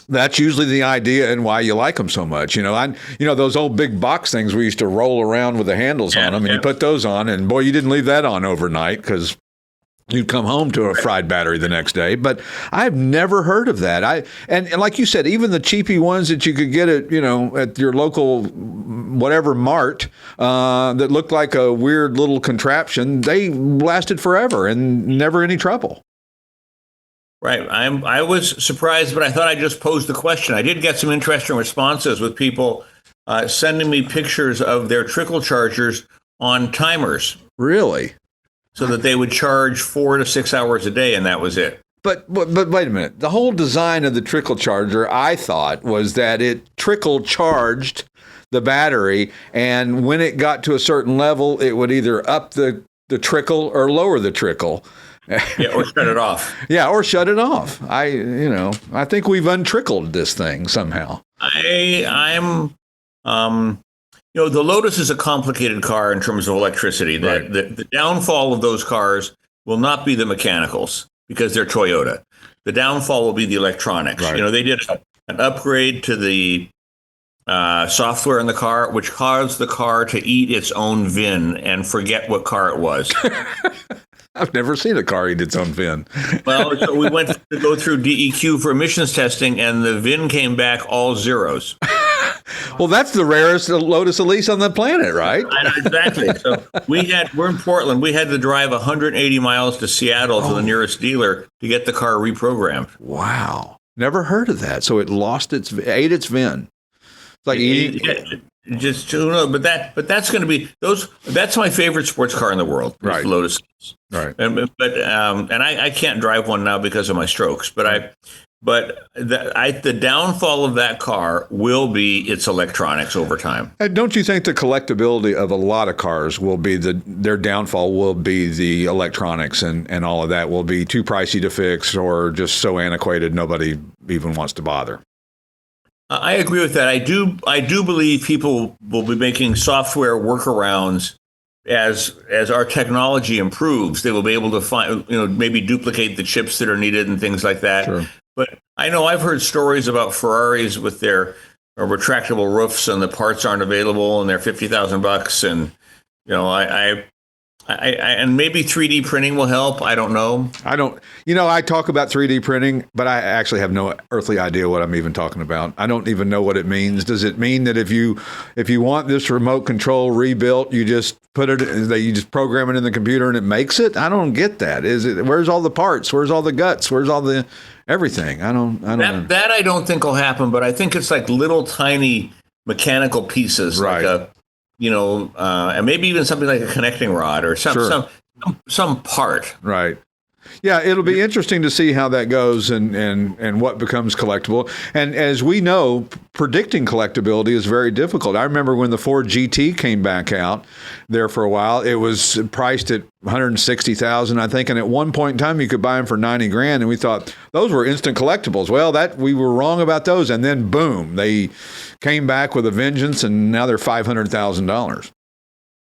That's usually the idea and why you like them so much. Those old big box things we used to roll around with the handles on them, and you put those on, and boy, you didn't leave that on overnight because you'd come home to a fried battery the next day. But I've never heard of that. And like you said, even the cheapy ones that you could get at your local whatever mart that looked like a weird little contraption, they lasted forever and never any trouble. Right. I was surprised, but I thought I'd just pose the question. I did get some interesting responses with people sending me pictures of their trickle chargers on timers. Really? so that they would charge 4 to 6 hours a day, and that was it. But wait a minute. The whole design of the trickle charger, I thought, was that it trickle charged the battery, and when it got to a certain level, it would either up the trickle or lower the trickle. Yeah, or shut it off. Yeah, or shut it off. I think we've untrickled this thing somehow. I'm the Lotus is a complicated car in terms of electricity. Right. The downfall of those cars will not be the mechanicals because they're Toyota. The downfall will be the electronics. Right. They did an upgrade to the software in the car, which caused the car to eat its own VIN and forget what car it was. I've never seen a car eat its own VIN. Well, so we went to go through DEQ for emissions testing, and the VIN came back all zeros. Well, that's the rarest Lotus Elise on the planet, right? Exactly. So we're in Portland. We had to drive 180 miles to Seattle to the nearest dealer to get the car reprogrammed. Wow. Never heard of that. So it ate its VIN. It's like eating. Just who knows, but that's going to be that's my favorite sports car in the world. Right. Lotus. Right. And I can't drive one now because of my strokes. But the downfall of that car will be its electronics over time. And don't you think the collectability of a lot of cars will be their downfall will be the electronics and all of that will be too pricey to fix or just so antiquated nobody even wants to bother? I agree with that. I do believe people will be making software workarounds as our technology improves. They will be able to find, maybe duplicate the chips that are needed and things like that. Sure. But I know I've heard stories about Ferraris with their retractable roofs and the parts aren't available and they're $50,000. And and maybe 3D printing will help. I don't know. I talk about 3D printing, but I actually have no earthly idea what I'm even talking about. I don't even know what it means. Does it mean that if you want this remote control rebuilt, you just you just program it in the computer and it makes it? I don't get that. Where's all the parts? Where's all the guts? Where's all the everything? I don't know. That I don't think will happen, but I think it's like little tiny mechanical pieces, right. Like and maybe even something like a connecting rod or some part. Right. Yeah, it'll be interesting to see how that goes and what becomes collectible. And as we know, predicting collectability is very difficult. I remember when the Ford GT came back out there for a while, it was priced at $160,000, I think. And at one point in time, you could buy them for $90,000. And we thought those were instant collectibles. Well, we were wrong about those. And then boom, they came back with a vengeance and now they're $500,000.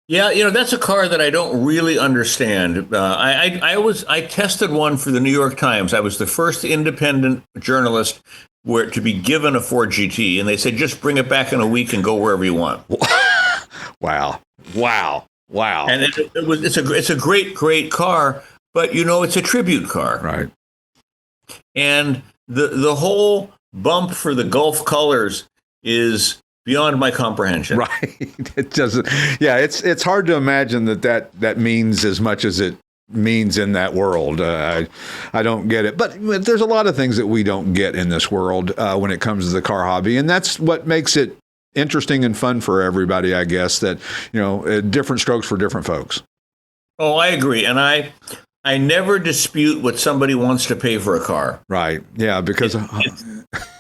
Yeah, that's a car that I don't really understand. I tested one for the New York Times. I was the first independent journalist to be given a Ford GT, and they said just bring it back in a week and go wherever you want. Wow! And it's a great car, but it's a tribute car, right? And the whole bump for the Gulf colors is beyond my comprehension. Right. It doesn't. Yeah, it's hard to imagine that means as much as it means in that world. I don't get it. But there's a lot of things that we don't get in this world when it comes to the car hobby, and that's what makes it interesting and fun for everybody, I guess. That different strokes for different folks. Oh, I agree, and I never dispute what somebody wants to pay for a car. Right. Yeah, because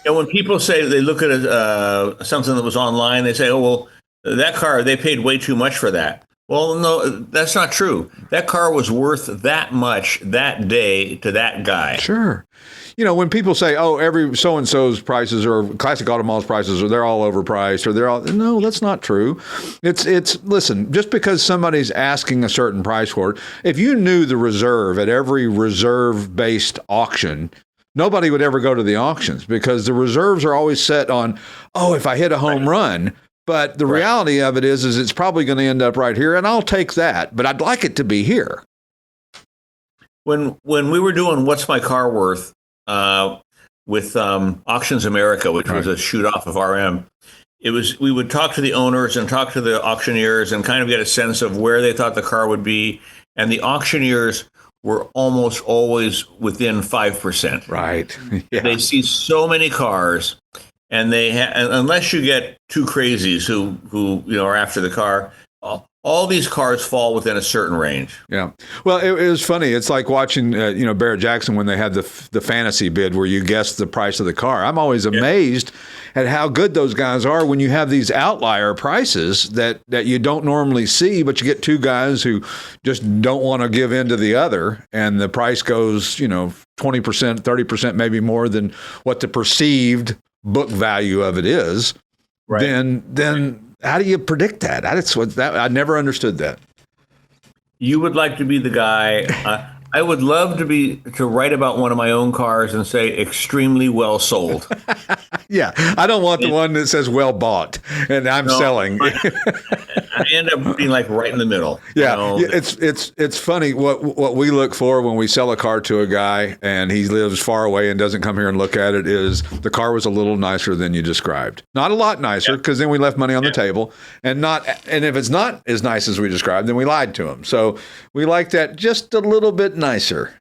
when people say they look at something that was online, they say, "Oh, well, that car, they paid way too much for that." Well, no, that's not true. That car was worth that much that day to that guy. Sure. When people say, "Oh, every so-and-so's prices or Classic Auto Mall's prices they're all overpriced or no, that's not true. It's listen, just because somebody's asking a certain price for it, if you knew the reserve at every reserve-based auction, nobody would ever go to the auctions because the reserves are always set on, if I hit a home run. But the reality of it is it's probably going to end up right here, and I'll take that, but I'd like it to be here. When we were doing What's My Car Worth with Auctions America, which was a shoot off of RM, we would talk to the owners and talk to the auctioneers and kind of get a sense of where they thought the car would be, and the auctioneers were almost always within 5%. Right. Yeah. They see so many cars, and unless you get two crazies who are after the car, all all these cars fall within a certain range. Yeah. Well, it was funny. It's like watching, Barrett Jackson when they had the fantasy bid where you guess the price of the car. I'm always amazed at how good those guys are when you have these outlier prices that you don't normally see, but you get two guys who just don't want to give in to the other, and the price goes, 20%, 30%, maybe more than what the perceived book value of it is. Right. Then how do you predict that? I never understood that. You would like to be the guy. I would love to write about one of my own cars and say extremely well sold. Yeah, I don't want the one that says well bought and I'm selling. I end up being like right in the middle. Yeah, it's funny what we look for when we sell a car to a guy and he lives far away and doesn't come here and look at it is the car was a little nicer than you described. Not a lot nicer because then we left money on the table, and if it's not as nice as we described, then we lied to him. So we like that just a little bit nicer.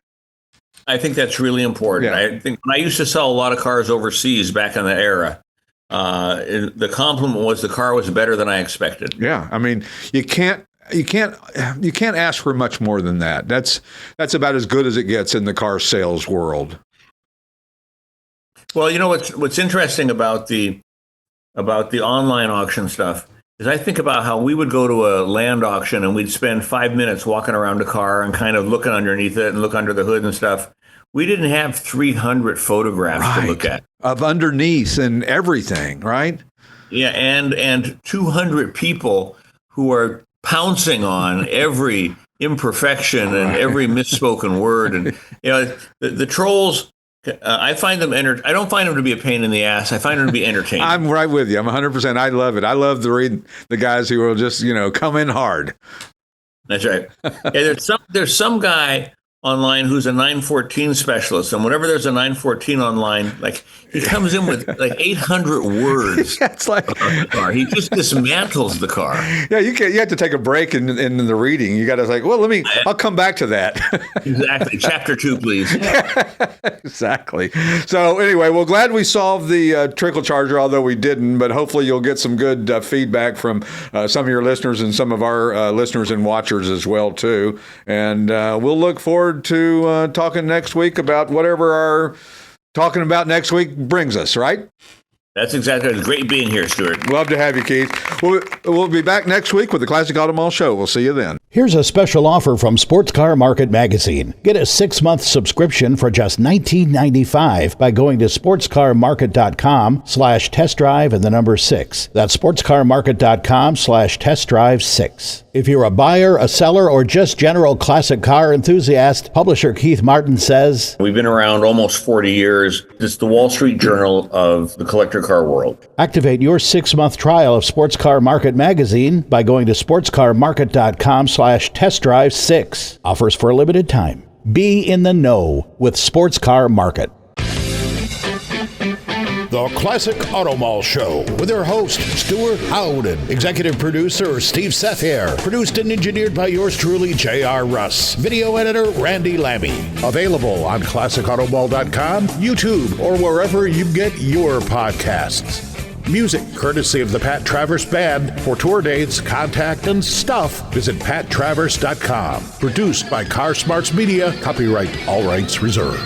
I think that's really important. Yeah. I think when I used to sell a lot of cars overseas back in the era, the compliment was the car was better than I expected. Yeah, I mean, you can't ask for much more than that. That's about as good as it gets in the car sales world. Well, what's interesting about the online auction stuff is I think about how we would go to a land auction and we'd spend 5 minutes walking around a car and kind of looking underneath it and look under the hood and stuff. We didn't have 300 photographs to look at. Of underneath and everything, right? Yeah, and 200 people who are pouncing on every imperfection and every misspoken word. And, the trolls, I find them I don't find them to be a pain in the ass. I find them to be entertaining. I'm right with you. I'm 100%. I love it. I love to read the guys who will just, come in hard. That's right. Yeah, there's some guy online who's a 914 specialist, and whenever there's a 914 online, like he comes in with like 800 words. Yeah, it's like about the car. He just dismantles the car. Yeah, you have to take a break in the reading. You got to I'll come back to that. Exactly. Chapter 2, please. Exactly. So anyway, well, glad we solved the trickle charger, although we didn't, but hopefully you'll get some good feedback from some of your listeners and some of our listeners and watchers as well too. And we'll look forward to talking next week about whatever our talking about next week brings us, right? That's exactly right. Great being here, Stewart. Love to have you, Keith. We'll be back next week with the Classic Auto Mall Show. We'll see you then. Here's a special offer from Sports Car Market Magazine. Get a 6-month subscription for just $19.95 by going to sportscarmarket.com/test drive and the number 6. That's sportscarmarket.com/test drive 6. If you're a buyer, a seller, or just general classic car enthusiast, publisher Keith Martin says, we've been around almost 40 years. It's the Wall Street Journal of the collector car world. Activate your 6-month trial of Sports Car Market Magazine by going to sportscarmarket.com/test drive 6. Offers for a limited time. Be in the know with Sports Car Market. The Classic Auto Mall Show with their host, Stewart Howden, executive producer, Steve Sethier, produced and engineered by yours truly, J.R. Russ, video editor, Randy Lammy. Available on ClassicAutomall.com, YouTube, or wherever you get your podcasts. Music courtesy of the Pat Travers Band. For tour dates, contact, and stuff, visit PatTravers.com. Produced by Car Smarts Media. Copyright all rights reserved.